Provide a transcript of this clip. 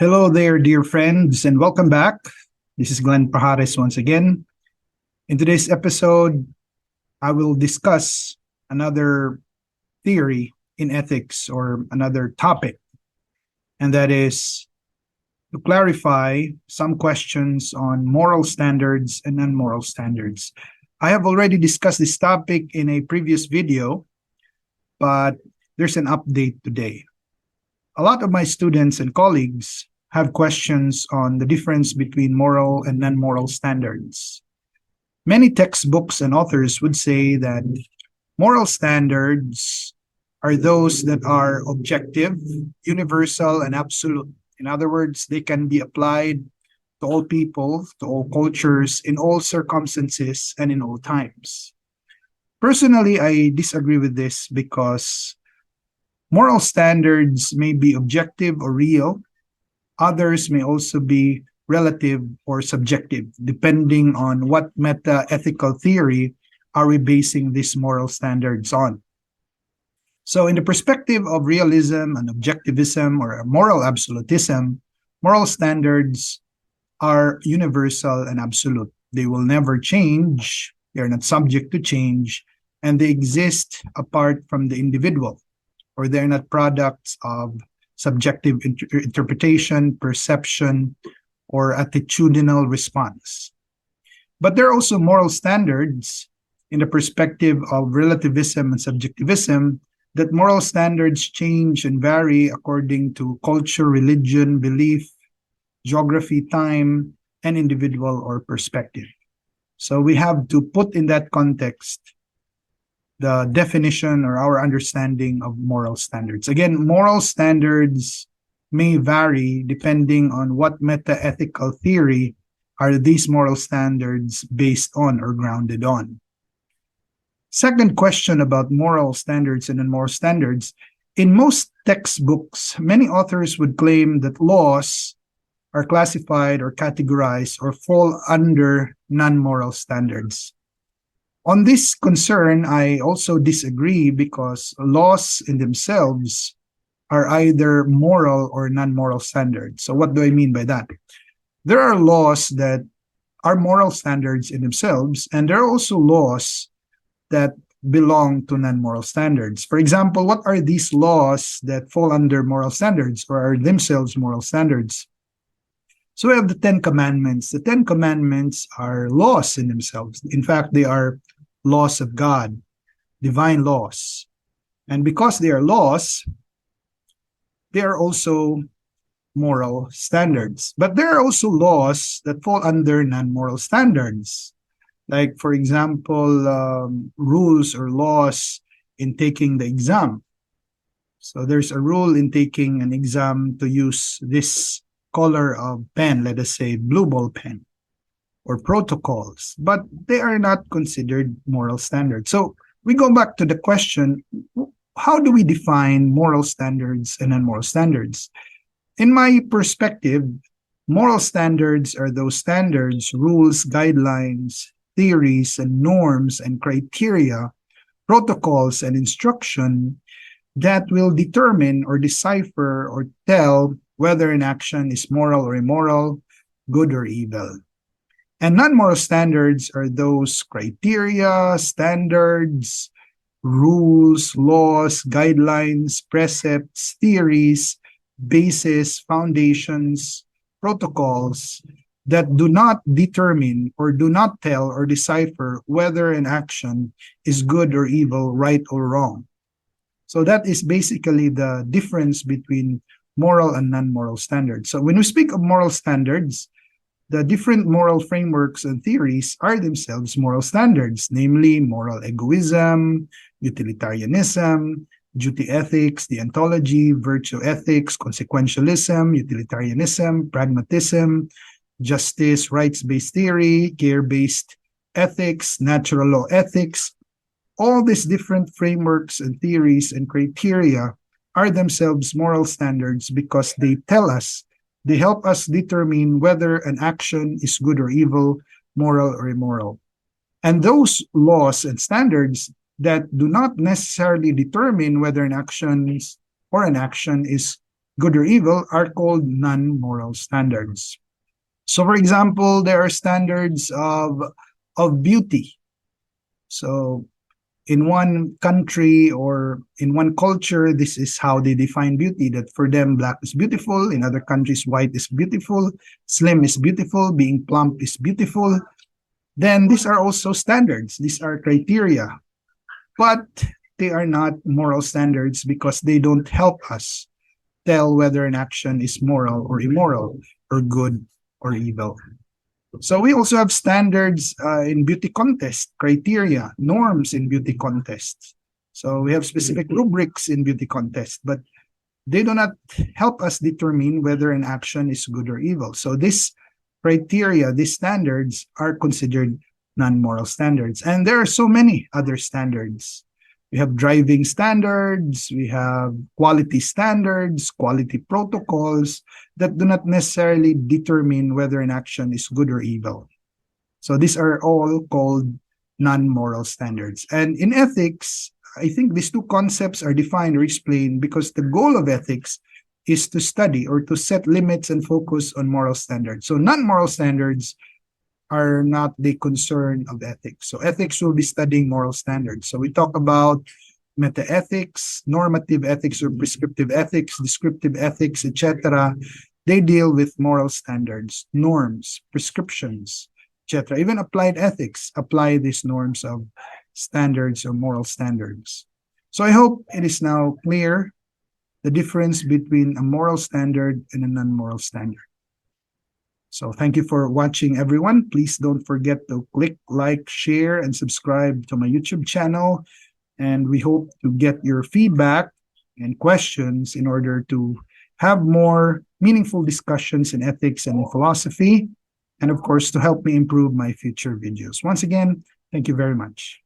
Hello there, dear friends, and welcome back. This is Glenn Pajares once again. In today's episode, I will discuss another theory in ethics or another topic, and that is to clarify some questions on moral standards and non-moral standards. I have already discussed this topic in a previous video, but there's an update today. A lot of my students and colleagues have questions on the difference between moral and non-moral standards. Many textbooks and authors would say that moral standards are those that are objective, universal, and absolute. In other words, they can be applied to all people, to all cultures, in all circumstances, and in all times. Personally, I disagree with this because moral standards may be objective or real. Others may also be relative or subjective, depending on what meta-ethical theory are we basing these moral standards on. So in the perspective of realism and objectivism or moral absolutism, moral standards are universal and absolute. They will never change, they're not subject to change, and they exist apart from the individual, or they're not products of subjective interpretation, perception, or attitudinal response. But there are also moral standards in the perspective of relativism and subjectivism, that moral standards change and vary according to culture, religion, belief, geography, time, and individual or perspective. So we have to put in that context the definition or our understanding of moral standards. Again, moral standards may vary depending on what meta-ethical theory are these moral standards based on or grounded on. Second question about moral standards and non-moral standards. In most textbooks, many authors would claim that laws are classified or categorized or fall under non-moral standards. On this concern, I also disagree because laws in themselves are either moral or non-moral standards. So what do I mean by that? There are laws that are moral standards in themselves, and there are also laws that belong to non-moral standards. For example, what are these laws that fall under moral standards or are themselves moral standards? So we have the Ten Commandments. The Ten Commandments are laws in themselves. In fact, they are laws of God, divine laws. And because they are laws, they are also moral standards. But there are also laws that fall under non-moral standards. Like, for example, rules or laws in taking the exam. So there's a rule in taking an exam to use this color of pen, let us say blue ball pen, or protocols, but they are not considered moral standards. So we go back to the question, how do we define moral standards and non-moral standards? In my perspective, moral standards are those standards, rules, guidelines, theories, and norms and criteria, protocols, and instruction that will determine or decipher or tell whether an action is moral or immoral, good or evil. And non-moral standards are those criteria, standards, rules, laws, guidelines, precepts, theories, bases, foundations, protocols that do not determine or do not tell or decipher whether an action is good or evil, right or wrong. So that is basically the difference between moral and non-moral standards. So when we speak of moral standards, the different moral frameworks and theories are themselves moral standards, namely moral egoism, utilitarianism, duty ethics, deontology, virtue ethics, consequentialism, utilitarianism, pragmatism, justice, rights-based theory, care-based ethics, natural law ethics. All these different frameworks and theories and criteria are themselves moral standards because they tell us, they help us determine whether an action is good or evil, moral or immoral. And those laws and standards that do not necessarily determine whether an action is good or evil, are called non-moral standards. So, for example, there are standards of beauty. So, in one country or in one culture, this is how they define beauty. That for them, black is beautiful. In other countries, white is beautiful. Slim is beautiful. Being plump is beautiful. Then these are also standards. These are criteria, but they are not moral standards because they don't help us tell whether an action is moral or immoral, or good or evil. So we also have standards in beauty contest, criteria, norms in beauty contests. So we have specific rubrics in beauty contest, but they do not help us determine whether an action is good or evil. So this criteria, these standards are considered non-moral standards. And there are so many other standards. We have driving standards, we have quality standards, quality protocols that do not necessarily determine whether an action is good or evil. So these are all called non-moral standards. And in ethics, I think these two concepts are defined or explained because the goal of ethics is to study or to set limits and focus on moral standards. So non-moral standards are not the concern of ethics. So ethics will be studying moral standards. So we talk about meta-ethics, normative ethics or prescriptive ethics, descriptive ethics, etc. They deal with moral standards, norms, prescriptions, etc. Even applied ethics apply these norms of standards or moral standards. So I hope it is now clear the difference between a moral standard and a non-moral standard. So thank you for watching, everyone. Please don't forget to click like, share, and subscribe to my YouTube channel. And we hope to get your feedback and questions in order to have more meaningful discussions in ethics and in philosophy, and of course, to help me improve my future videos. Once again, thank you very much.